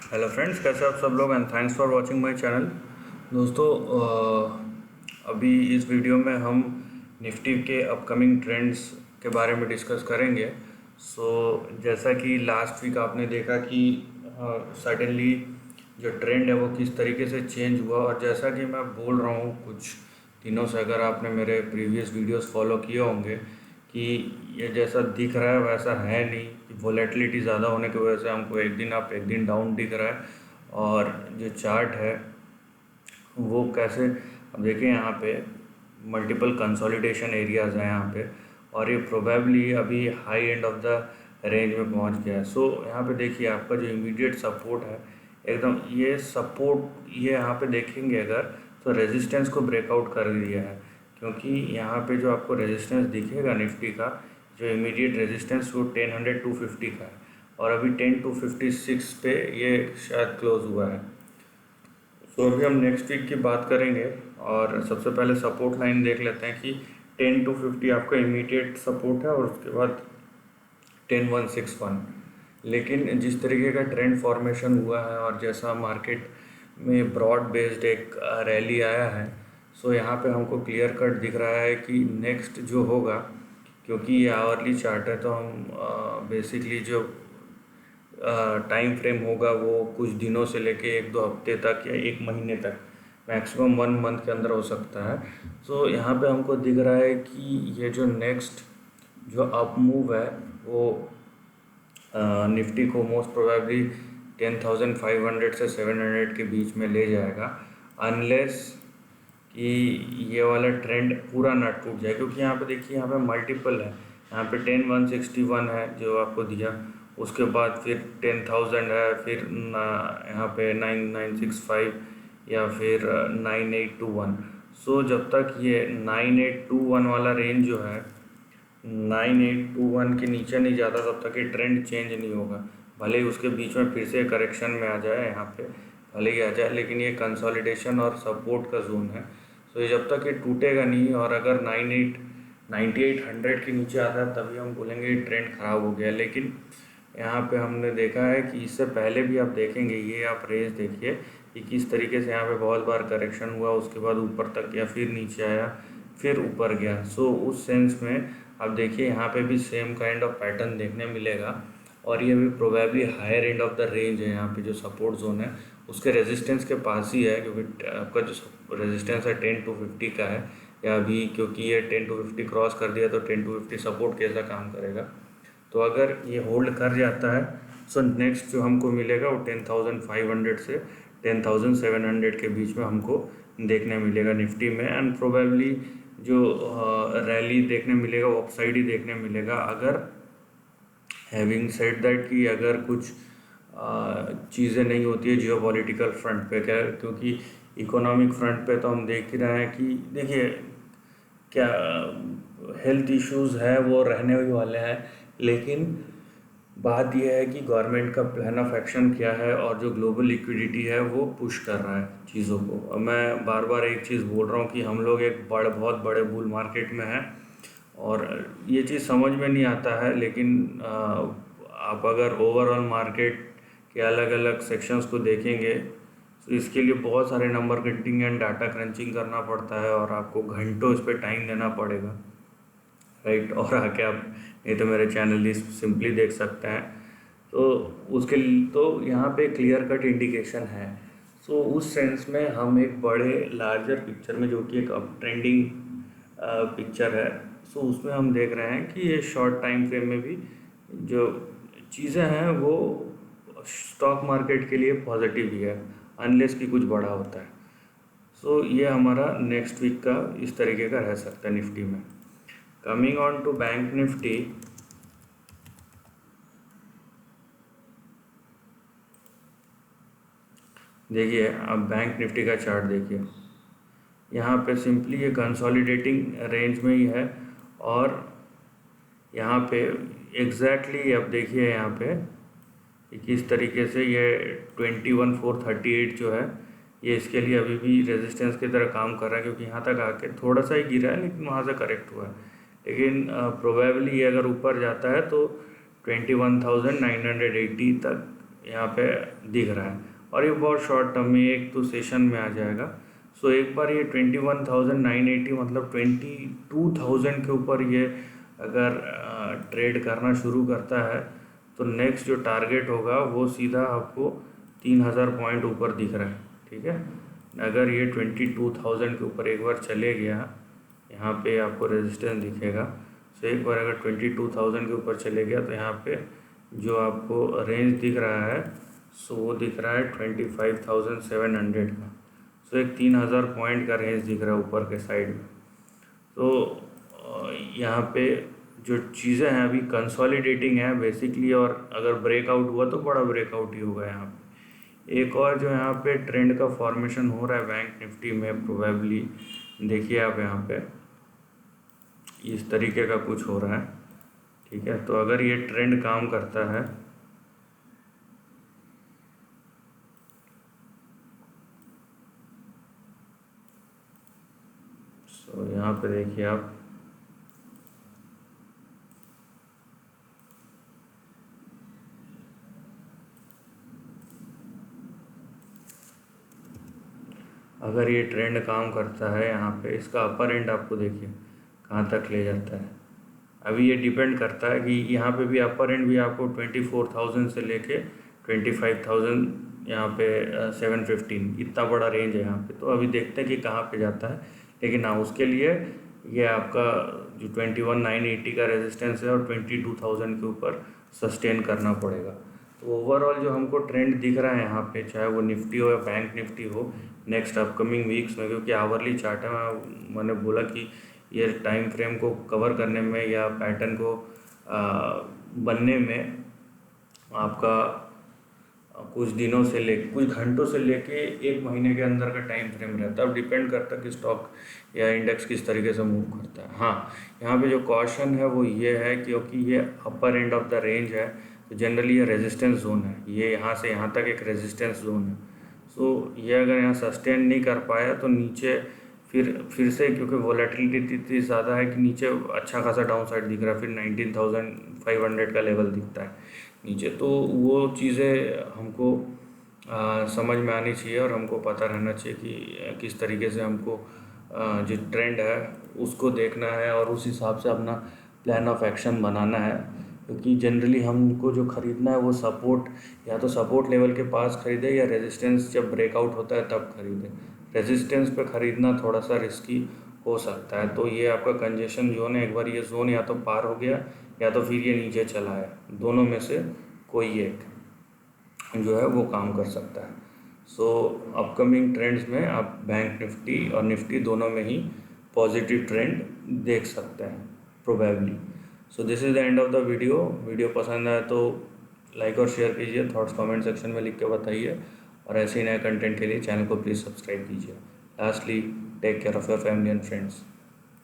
Hello friends, कैसे आप सब लोग and thanks for watching my channel. दोस्तों, अभी इस वीडियो में हम निफ्टी के अपकमिंग ट्रेंड्स के बारे में डिस्कस करेंगे। जैसा कि लास्ट वीक आपने देखा कि सडनली जो ट्रेंड है वो किस तरीके से चेंज हुआ, और जैसा कि मैं बोल रहा हूँ कुछ दिनों से, अगर आपने मेरे प्रीवियस वीडियोस फॉलो किए होंगे कि ये जैसा दिख रहा है वैसा है नहीं, कि वोलेटिलिटी ज़्यादा होने की वजह से हमको एक दिन अप एक दिन डाउन दिख रहा है। और जो चार्ट है वो कैसे, अब देखिए यहाँ पे मल्टीपल कंसोलिडेशन एरियाज़ हैं यहाँ पे, और ये प्रोबेबली अभी high and of the range में पहुँच गया है। यहाँ पे देखिए आपका जो इमीडिएट सपोर्ट है, एकदम ये सपोर्ट, ये यहाँ पे देखेंगे अगर तो रेजिस्टेंस को ब्रेकआउट कर दिया है, क्योंकि यहाँ पे जो आपको रेजिस्टेंस दिखेगा निफ्टी का, जो इमीडिएट रेजिस्टेंस वो 10,250 का है, और अभी 10,256 पे ये शायद क्लोज हुआ है। अभी हम नेक्स्ट वीक की बात करेंगे, और सबसे पहले सपोर्ट लाइन देख लेते हैं कि 10,250 आपका इमीडिएट सपोर्ट है, और उसके बाद 10,161। लेकिन जिस तरीके का ट्रेंड फॉर्मेशन हुआ है और जैसा मार्केट में ब्रॉड बेस्ड एक रैली आया है, यहाँ पे हमको क्लियर कट दिख रहा है कि नेक्स्ट जो होगा, क्योंकि ये आवरली चार्ट है, तो हम बेसिकली जो टाइम फ्रेम होगा वो कुछ दिनों से लेके एक दो हफ्ते तक या एक महीने तक, मैक्सिमम 1 मंथ के अंदर हो सकता है। यहाँ पे हमको दिख रहा है कि ये जो नेक्स्ट जो अप मूव है वो निफ्टी को मोस्ट प्रोबेबली 10,500 से 700 के बीच में ले जाएगा, अनलेस कि ये वाला ट्रेंड पूरा ना टूट जाए। क्योंकि यहाँ पे देखिए, यहाँ पे मल्टीपल है, यहाँ पे 10,161 है जो आपको दिया, उसके बाद फिर 10,000 है, फिर यहाँ पे 9,965 या फिर 9,821। जब तक ये 9,821 वाला रेंज जो है, 9,821 के नीचे नहीं जाता, तब तक ये ट्रेंड चेंज नहीं होगा। भले ही उसके बीच में फिर से करेक्शन में आ जाए, यहाँ पे भले ही आ जाए, लेकिन ये कंसोलिडेशन और सपोर्ट का जोन है। ये जब तक ये टूटेगा नहीं, और अगर 9,800 के नीचे आता है, तभी हम बोलेंगे ये ट्रेंड ख़राब हो गया। लेकिन यहाँ पे हमने देखा है कि इससे पहले भी आप देखेंगे, ये आप रेंज देखिए कि किस तरीके से यहाँ पे बहुत बार करेक्शन हुआ, उसके बाद ऊपर तक गया, फिर नीचे आया, फिर ऊपर गया। उस सेंस में आप देखिए यहाँ पे भी सेम काइंड ऑफ पैटर्न देखने मिलेगा, और ये भी probably higher end of the range है। यहाँ पे जो सपोर्ट जोन है उसके रेजिस्टेंस के पास ही है, क्योंकि आपका जो रेजिस्टेंस है 10,250 का है, या अभी क्योंकि ये 10,250 क्रॉस कर दिया, तो 10,250 सपोर्ट कैसा काम करेगा। तो अगर ये होल्ड कर जाता है, नेक्स्ट जो हमको मिलेगा वो 10,500 से 10,700 के बीच में हमको देखने मिलेगा निफ्टी में। एंड प्रोबेबली जो रैली देखने मिलेगा वो अपसाइड ही देखने मिलेगा, अगर हैविंग सेड दैट कि अगर कुछ चीज़ें नहीं होती है जियोपॉलिटिकल फ्रंट पे, क्या, क्योंकि इकोनॉमिक फ्रंट पे तो हम देख ही रहे हैं कि देखिए क्या हेल्थ इश्यूज़ है वो रहने ही वाले हैं, लेकिन बात यह है कि गवर्नमेंट का प्लान ऑफ एक्शन क्या है, और जो ग्लोबल लिक्विडिटी है वो पुश कर रहा है चीज़ों को। अब मैं बार बार एक चीज़ बोल रहा हूँ कि हम लोग एक बहुत बड़े बुल मार्केट में हैं, और ये चीज़ समझ में नहीं आता है, लेकिन आप अगर ओवरऑल मार्केट के अलग अलग सेक्शंस को देखेंगे, तो इसके लिए बहुत सारे number crunching and data crunching करना पड़ता है, और आपको घंटों इस पर टाइम देना पड़ेगा, राइट। और आके आप नहीं तो मेरे चैनल सिंपली देख सकते हैं। उसके तो यहाँ पे क्लियर कट इंडिकेशन है। उस सेंस में हम एक बड़े लार्जर पिक्चर में, जो कि एक अप ट्रेंडिंग पिक्चर है, उसमें हम देख रहे हैं कि ये शॉर्ट टाइम फ्रेम में भी जो चीज़ें हैं वो स्टॉक मार्केट के लिए पॉजिटिव ही है, अनलेस कि कुछ बड़ा होता है। ये हमारा नेक्स्ट वीक का इस तरीके का रह सकता है निफ्टी में। Coming on to bank Nifty, देखिए अब बैंक निफ्टी का चार्ट देखिए, यहाँ पे सिंपली ये कंसोलिडेटिंग रेंज में ही है, और यहाँ पे एग्जैक्टली अब देखिए यहाँ पे कि किस तरीके से ये 21,438 जो है, ये इसके लिए अभी भी रेजिस्टेंस की तरह काम कर रहा है, क्योंकि यहाँ तक आके थोड़ा सा ही गिरा है, लेकिन वहाँ से करेक्ट हुआ है। लेकिन प्रोबेबली ये अगर ऊपर जाता है तो 21,980 तक यहाँ पे दिख रहा है, और ये बहुत शॉर्ट टर्म में 1-2 सेशन में आ जाएगा। सो एक बार ये 21,980 मतलब 22,000 के ऊपर ये अगर ट्रेड करना शुरू करता है तो नेक्स्ट जो टारगेट होगा वो सीधा आपको 3,000 पॉइंट ऊपर दिख रहा है, ठीक है। अगर ये 22,000 के ऊपर एक बार चले गया, यहाँ पे आपको रेजिस्टेंस दिखेगा। सो एक बार अगर 22,000 के ऊपर चले गया तो यहाँ पे जो आपको रेंज दिख रहा है सो वो दिख रहा है 25,700 का। सो एक 3,000 पॉइंट का रेंज दिख रहा है ऊपर के साइड में। तो यहाँ पे जो चीज़ें हैं अभी कंसोलिडेटिंग है बेसिकली, और अगर ब्रेकआउट हुआ तो बड़ा ब्रेकआउट ही होगा यहाँ पे। एक और जो यहाँ पे ट्रेंड का फॉर्मेशन हो रहा है बैंक निफ्टी में प्रोबेबली, देखिए आप यहाँ पे इस तरीके का कुछ हो रहा है, ठीक है। तो अगर ये ट्रेंड काम करता है तो यहाँ पे देखिए आप अगर ये ट्रेंड काम करता है यहाँ पे, इसका अपर एंड आपको देखिए कहाँ तक ले जाता है। अभी ये डिपेंड करता है कि यहाँ पे भी अपर एंड भी आपको 24,000 से लेके 25,000 यहाँ पे 715 इतना बड़ा रेंज है यहाँ पे। तो अभी देखते हैं कि कहाँ पे जाता है, लेकिन हाँ उसके लिए ये आपका जो 21,980 का रेजिस्टेंस है और 22,000 के ऊपर सस्टेन करना पड़ेगा। तो ओवरऑल जो हमको ट्रेंड दिख रहा है यहाँ पे, चाहे वो निफ्टी हो या बैंक निफ्टी हो, नेक्स्ट अपकमिंग वीक्स में, क्योंकि आवरली चार्ट है, मैंने बोला कि ये टाइम फ्रेम को कवर करने में या पैटर्न को बनने में आपका कुछ दिनों से कुछ घंटों से लेके 1 महीने के अंदर का टाइम फ्रेम रहता है। अब डिपेंड करता है कि स्टॉक या इंडेक्स किस तरीके से मूव करता है। हाँ, यहाँ पे जो कॉशन है वो ये है क्योंकि ये अपर एंड ऑफ द रेंज है, तो जनरली ये रेजिस्टेंस जोन है, ये यहाँ से यहाँ तक एक रेजिस्टेंस जोन है। सो ये अगर यहाँ सस्टेन नहीं कर पाया तो नीचे फिर से, क्योंकि वॉलेटिलिटी इतनी ज़्यादा है कि नीचे अच्छा खासा डाउन साइड दिख रहा है, फिर 19,500 का लेवल दिखता है नीचे। तो वो चीज़ें हमको समझ में आनी चाहिए और हमको पता रहना चाहिए कि किस तरीके से हमको जो ट्रेंड है उसको देखना है और उस हिसाब से अपना प्लान ऑफ एक्शन बनाना है। क्योंकि जनरली हमको जो ख़रीदना है वो सपोर्ट, या तो सपोर्ट लेवल के पास ख़रीदे या रेजिस्टेंस जब ब्रेकआउट होता है तब खरीदे। रेजिस्टेंस पे ख़रीदना थोड़ा सा रिस्की हो सकता है। तो ये आपका कंजेशन जोन है, एक बार ये जोन या तो पार हो गया या तो फिर ये नीचे चला है, दोनों में से कोई एक जो है वो काम कर सकता है। सो अपकमिंग ट्रेंड्स में आप बैंक निफ्टी और निफ्टी दोनों में ही पॉजिटिव ट्रेंड देख सकते हैं probably. So this is the end of the video पसंद आए तो लाइक और शेयर कीजिए, थॉट्स कमेंट सेक्शन में लिख के बताइए, और ऐसे ही नए कंटेंट के लिए चैनल को प्लीज़ सब्सक्राइब कीजिए। Lastly, take care of your family and friends.